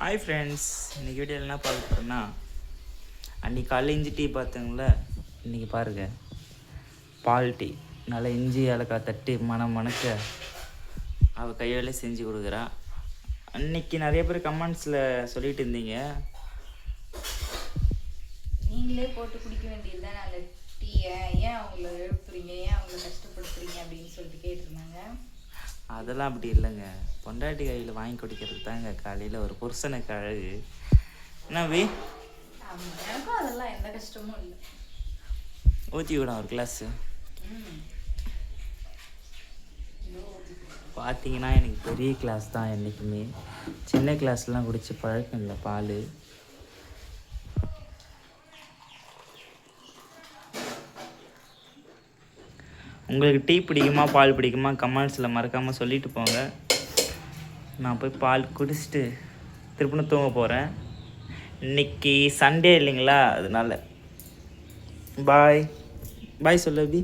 Hi friends, இன்றைக்கி வீடியோவில் என்ன பார்க்க போகிறேன்னா, அன்றைக்கி காலையில் இஞ்சி டீ பார்த்தீங்களா, இன்றைக்கி பாருங்கள் பால் டீ. நல்லா இஞ்சி ஏலக்காய் தட்டி மணக்க அவள் கையாலே செஞ்சு கொடுக்குறா. அன்றைக்கி நிறைய பேர் கமெண்ட்ஸில் சொல்லிட்டு இருந்தீங்க, நீங்களே போட்டு குடிக்க வேண்டியது தான் நாங்கள் டீயை, ஏன் அவங்கள எழுப்புறீங்க, ஏன் அவங்கள கஷ்டப்படுத்துறீங்க அப்படின்னு சொல்லிட்டு கேட்டிருந்தாங்க. அதெல்லாம் அப்படி இல்லைங்க. பொண்டாட்டி கையில் வாங்கி குடிக்கிறது தாங்க காலையில் ஒரு புருஷனுக்கு அழகு. என்னவி எனக்கும் அதெல்லாம் எந்த கஷ்டமும் இல்லை. ஊற்றி விடும் ஒரு கிளாஸு. பார்த்தீங்கன்னா எனக்கு பெரிய கிளாஸ் தான் என்றைக்குமே. சின்ன கிளாஸ்லாம் குடித்து பழக்கம் இல்லை பால். உங்களுக்கு டீ பிடிக்குமா பால் பிடிக்குமா கமெண்ட்ஸில் மறக்காமல் சொல்லிட்டு போங்க. நான் போய் பால் குடிச்சிட்டு திருப்பின்னு தூங்க போகிறேன். இன்றைக்கி சண்டே இல்லைங்களா, அதனால பாய் பாய் சொல்லு அபி.